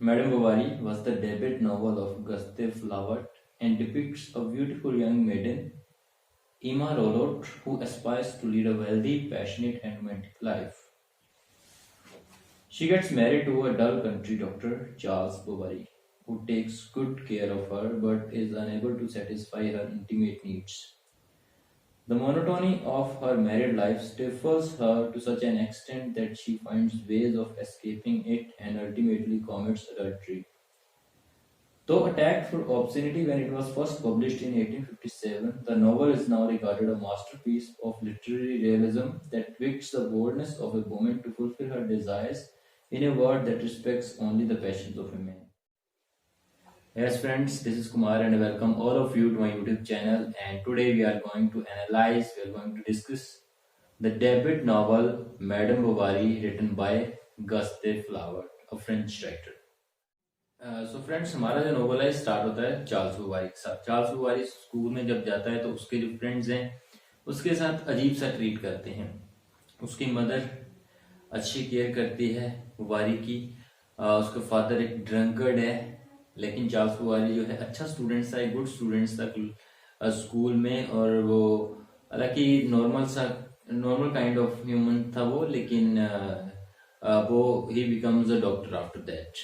Madame Bovary was the debut novel of Gustave Flaubert and depicts a beautiful young maiden, Emma Rollotte, who aspires to lead a wealthy, passionate, and romantic life. She gets married to a dull country doctor, Charles Bovary, who takes good care of her but is unable to satisfy her intimate needs. The monotony of her married life stifles her to such an extent that she finds ways of escaping it and ultimately commits adultery. Though attacked for obscenity when it was first published in 1857, the novel is now regarded a masterpiece of literary realism that depicts the boldness of a woman to fulfill her desires in a world that respects only the passions of a man. Yes, friends, this is Kumar, and I welcome all of you to my YouTube channel. And today we are going to analyze, we are going to discuss the debut novel Madame Bovary, written by Gustave Flaubert, a French writer. So friends, हमारा जो novel है start होता है Charles बुवारी के साथ। Charles बुवारी school में जब जाता है तो उसके जो फ्रेंड्स हैं उसके साथ अजीब सा ट्रीट करते हैं। उसकी मदर अच्छी केयर करती है बुवारी की। उसके फादर एक ड्रंकर्ड है, लेकिन चार्ल्स बुवारी जो है अच्छा स्टूडेंट था, एक गुड स्टूडेंट था स्कूल में, और वो हालांकि नॉर्मल काइंड ऑफ ह्यूमन था वो, लेकिन वो ही becomes a doctor after that.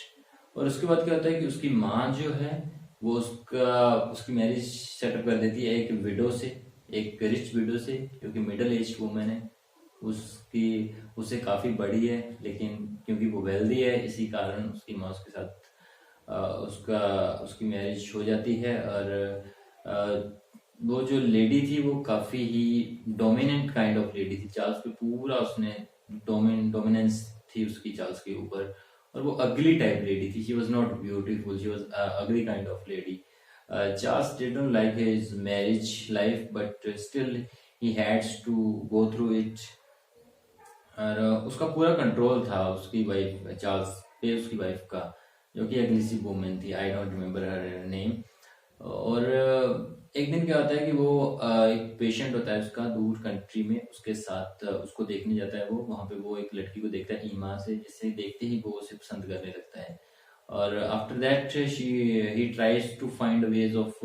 और उसके बाद क्या होता है कि उसकी माँ जो है वो उसकी मैरिज सेटअप कर देती है एक विडो से, एक रिच विडो से, जो कि मिडिल एज वुमेन है। उससे काफ़ी बड़ी है, लेकिन क्योंकि वो वेल्दी है इसी कारण उसकी माँ उसके साथ उसकी मैरिज हो जाती है। और वो जो लेडी थी वो काफ़ी ही डोमिनेंट काइंड ऑफ लेडी थी। चार्ल्स पे पूरा उसने डोमिनेंस थी उसकी चार्ल्स के ऊपर, और वो अगली टाइप लेडी थी। She was not beautiful, she was ugly kind of lady. Charles didn't like his marriage life, but still he had to go through it. और उसका पूरा कंट्रोल था उसकी वाइफ चार्ल्स पे, उसकी वाइफ का, जो कि अगली सी वुमेन थी। I don't remember her name. और एक दिन क्या होता है कि वो एक पेशेंट होता है उसका दूर कंट्री में, उसके साथ उसको देखने जाता है। वो वहाँ पे वो एक लड़की को देखता है ईमा से, जिससे देखते ही वो उसे पसंद करने लगता है। और after that he tries to find ways of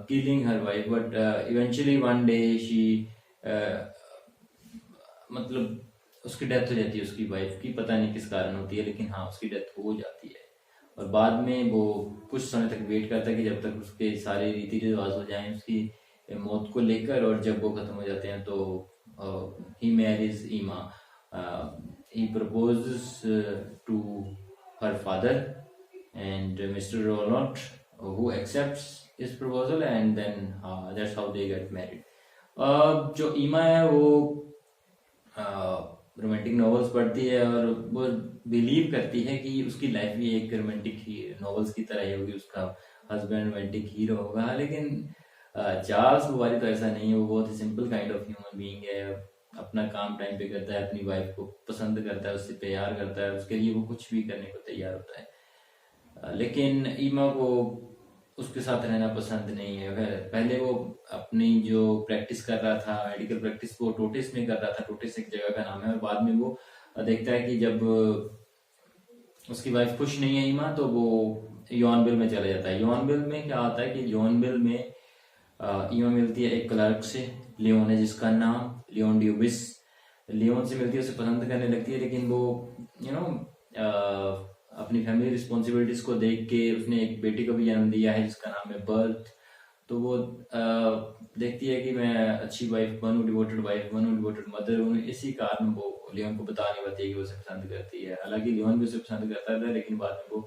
killing her wife, but eventually one day she मतलब उसकी डेथ हो जाती है उसकी वाइफ की। पता नहीं किस कारण होती है, लेकिन हाँ उसकी डेथ हो जाती है। और बाद में वो कुछ समय तक वेट करता है कि जब तक उसके सारे रीति रिवाज हो जाएं उसकी मौत को लेकर, और जब वो खत्म हो जाते हैं तो he marriage Emma. He proposes to her father and mister Ronaut, who accepts his proposal, and then that's how they get married. जो ईमा है वो रोमांटिक नॉवेल्स पढ़ती है और वो बिलीव करती है कि उसकी लाइफ भी एक रोमांटिक नॉवेल्स की तरह ही होगी, उसका हस्बैंड रोमांटिक हीरो होगा। लेकिन चार्ल्स बुवारी तो ऐसा नहीं है। वो बहुत ही simple kind of human being है। अपना काम टाइम पे करता है, अपनी वाइफ को पसंद करता है, उससे प्यार करता है, उसके लिए वो कुछ भी करने को तैयार होता है। लेकिन ईमा को उसके साथ रहना पसंद नहीं है। पहले वो अपनी जो प्रैक्टिस कर रहा था, मेडिकल प्रैक्टिस, वो टोटिस में कर रहा था। टोटिस एक जगह का नाम है। और बाद में वो देखता है कि जब उसकी वाइफ खुश नहीं है ईमा, तो वो यॉनविल में चला जाता है। यॉनविल में क्या होता है कि यॉनविल में ईमा मिलती है एक क्लर्क से, लियोन है जिसका नाम, लियोन ड्यूबिस। लियोन से मिलती है, उसे पसंद करने लगती है, लेकिन वो अपनी फैमिली रिस्पॉन्सिबिलिटीज को देख के, उसने एक बेटी को भी जन्म दिया है जिसका नाम है बर्थ, तो वो देखती है कि मैं अच्छी वाइफ बनूं, डिवोटेड वाइफ बनूं, डिवोटेड मदर बनूं। इसी कारण वो लियोन को बता नहीं पाती है कि वो उसे पसंद करती है। हालांकि लियोन भी उसे पसंद करता था, लेकिन बाद में वो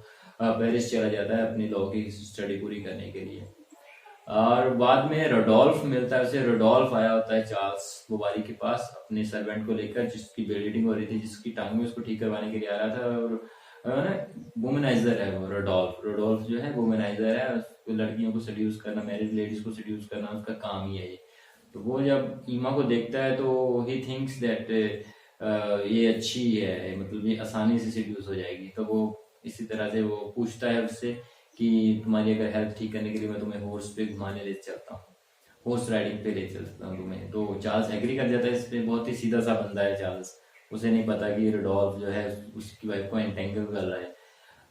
पेरिस चला जाता है अपनी लॉ की स्टडी पूरी करने के लिए। और बाद में रोडोल्फ मिलता है उसे। रोडोल्फ आया होता है चार्ल्स बुवारी के पास अपने सर्वेंट को लेकर, जिसकी ब्लीडिंग हो रही थी, जिसकी टांग में उसको ठीक करवाने के लिए आ रहा था। और ना वुमेनाइजर है वो रोडोल्फ जो है वुमेनाइजर है। लड़कियों को सेड्यूस करना, मैरिड लेडीज को सेड्यूस करना उसका काम ही है ये। तो वो जब ईमा को देखता है तो ही थिंक्स दैट ये अच्छी है, मतलब ये आसानी से सेड्यूस हो जाएगी। तो वो इसी तरह से वो पूछता है उससे कि तुम्हारी अगर हेल्थ ठीक करने के लिए मैं तुम्हें हॉर्स पे घुमाने ले चलता हूँ, हॉर्स राइडिंग पे ले चलता हूँ तुम्हें। तो चार्ल्स एग्री कर जाता है इस पे। बहुत ही सीधा सा बंदा है चार्ल्स। उसे नहीं पता कि रोडोल्फ जो है उसकी वाइफ को एंटेंगल कर रहा है।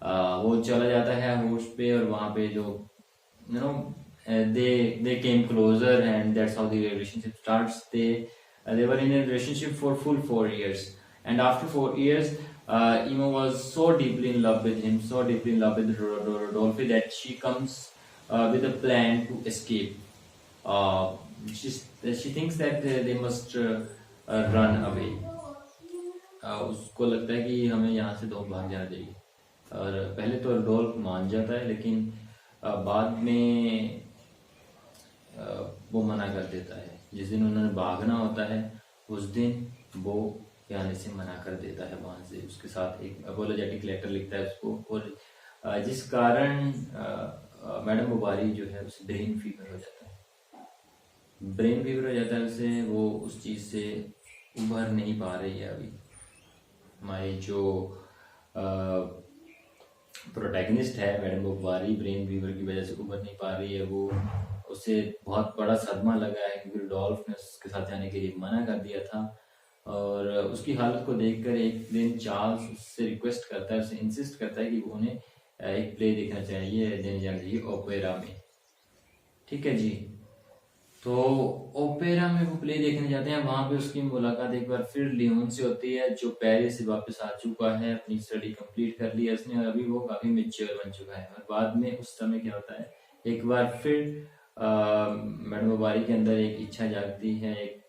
वो चला जाता है होस्ट पे, और वहाँ पे जो you know they came closer, and that's how the relationship starts. They were in a relationship for full 4 years, and after 4 years, Emo was so deeply in love with him, so deeply in love with Rodolphe, that she comes with a plan to escape. uh, she thinks that they must run away. उसको लगता है कि हमें यहाँ से तो भाग जाना चाहिए, और पहले तो रोडोल्फ मान जाता है, लेकिन बाद में वो मना कर देता है। जिस दिन उन्होंने भागना होता है उस दिन वो आने से मना कर देता है वहां से। उसके साथ एक अपोलोजेटिक लेटर लिखता है उसको, और जिस कारण मैडम बुबारी जो है उसे ब्रेन फीवर हो जाता है। ब्रेन फीवर हो जाता है उसे, वो उस चीज से उभर नहीं पा रही है अभी। हमारी जो प्रोटैगनिस्ट है मैडम बुबारी, ब्रेन फीवर की वजह से उभर नहीं पा रही है। वो उसे बहुत बड़ा सदमा लगा है क्योंकि रुडोल्फ ने उसके साथ जाने के लिए मना कर दिया था, और उसकी हालत को देखकर एक दिन चार्ल्स उससे रिक्वेस्ट करता है, उससे इंसिस्ट करता है कि वो उन्हें एक प्ले देखना चाहिए, देने जाना चाहिए ओपेरा में। ठीक है जी, तो ओपेरा में वो प्ले देखने जाते हैं। वहां पे उसकी मुलाकात एक बार फिर लियोन से होती है, जो पेरिस से वापस आ चुका है, अपनी स्टडी कंप्लीट कर ली है उसने, और अभी वो काफी मेच्योर बन चुका है। और बाद में उस समय क्या होता है, एक बार फिर मैडम बुबारी के अंदर एक इच्छा जागती है, एक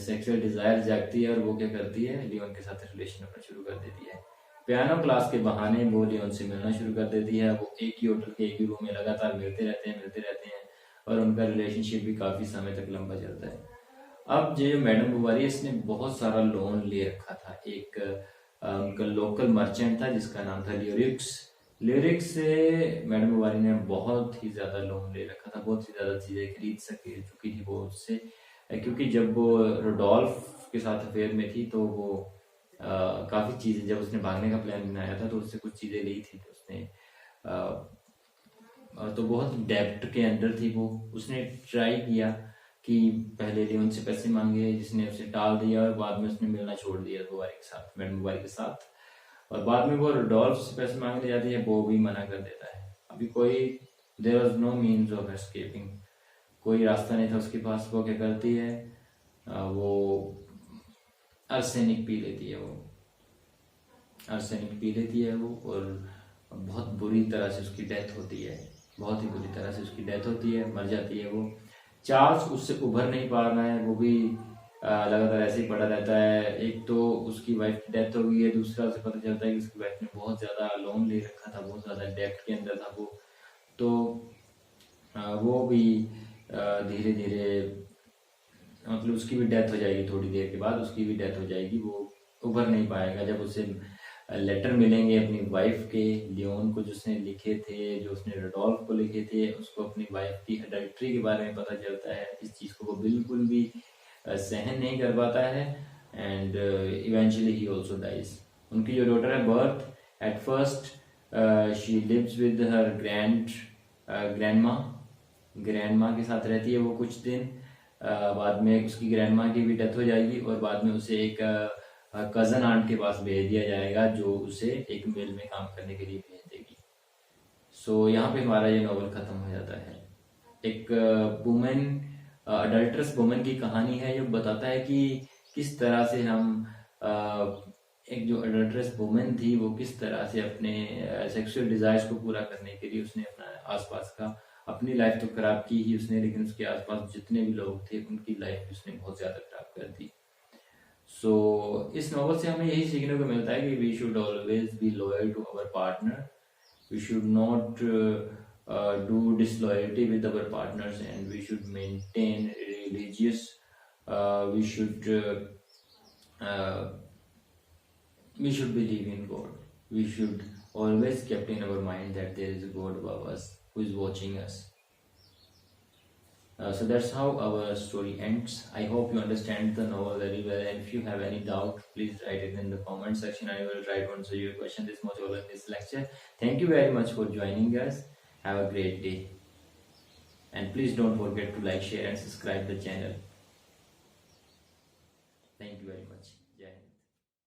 सेक्सुअल डिजायर जागती है, और वो क्या करती है, लियोन के साथ रिलेशन रखना शुरू कर देती है। पियानो क्लास के बहाने वो लियोन से मिलना शुरू कर देती है। वो एक ही होटल के एक ही रूम में लगातार मिलते रहते हैं, और उनका रिलेशनशिप भी काफी समय तक लंबा चलता है। अब जो मैडम बुबारी, इसने बहुत सारा लोन ले रखा था। एक उनका लोकल मर्चेंट था जिसका नाम था लिरिक्स से मैडम बुबारी ने बहुत ही ज्यादा लोन ले रखा था, बहुत ही ज्यादा चीजें खरीद चुकी थी वो उससे, क्योंकि जब वो रोडोल्फ के साथ अफेयर में थी तो वो काफी चीजें, जब उसने भागने का प्लान बनाया था तो उससे कुछ चीजें ली थी, तो उसने तो बहुत डेब्ट के अंदर थी वो। उसने ट्राई किया कि पहले लियोन से पैसे मांगे, जिसने उसे टाल दिया, और बाद में उसने मिलना छोड़ दिया बुबारी के साथ, मैडम बुबारी के साथ। और बाद में वो रोडोल्फ से पैसे मांगने जाती है, वो भी मना कर देता है। अभी there was no means of escaping, कोई रास्ता नहीं था उसके पास। वो क्या करती है, वो आर्सेनिक पी लेती है। और बहुत बुरी तरह से उसकी डेथ होती है, बहुत ही बुरी तरह से उसकी डेथ होती है, मर जाती है वो। चार्ल्स उससे उभर नहीं पा रहा है, वो भी लगातार ऐसे ही पड़ा रहता है। एक तो उसकी वाइफ की डेथ हो गई है, दूसरा उसे पता चलता है कि उसकी वाइफ ने बहुत ज्यादा लोन ले रखा था, बहुत ज्यादा डेट के अंदर था वो। तो वो भी धीरे धीरे, मतलब उसकी भी डेथ हो जाएगी, थोड़ी देर के बाद उसकी भी डेथ हो जाएगी। वो उभर नहीं पाएगा। जब उसे लेटर मिलेंगे अपनी वाइफ के, लियोन को, जो उसने लिखे थे, जो उसने रोडोल्फ को लिखे थे, उसको अपनी वाइफ की अडल्ट्री के बारे में पता चलता है। इस चीज को वो बिल्कुल भी सहन नहीं कर पाता है, and eventually he also dies. उनकी जो डॉटर है birth, at first she lives with her grandma के साथ रहती है वो कुछ दिन। बाद में उसकी ग्रैंडमा की भी डेथ हो जाएगी, और बाद में उसे एक कजन आंट के पास भेज दिया जाएगा, जो उसे एक मिल में काम करने के लिए भेज देगी। सो यहाँ पे हमारा ये नॉवल खत्म हो जाता है। एक वुमेन, अडल्ट्रस वुमेन की कहानी है, जो बताता है कि किस तरह से हम एक जो अडल्ट्रस वुमेन थी, वो किस तरह से अपने सेक्सुअल डिजायर्स को पूरा करने के लिए उसने अपना आसपास का, अपनी लाइफ तो खराब की ही उसने, लेकिन उसके आसपास जितने भी लोग थे उनकी लाइफ उसने बहुत ज्यादा खराब कर दी। सो इस नॉवल से हमें यही सीखने को मिलता है कि we should always be loyal to our partner, we should not do disloyalty with our partners, and we should maintain religious, we should believe in God. We should always keep in our mind that there is a God above us who is watching us. So that's how our story ends. I hope you understand the novel very well, and if you have any doubt, please write it in the comment section. I will try to answer your question this much all in this lecture. Thank you very much for joining us. Have a great day, and please don't forget to like, share and subscribe the channel. Thank you very much.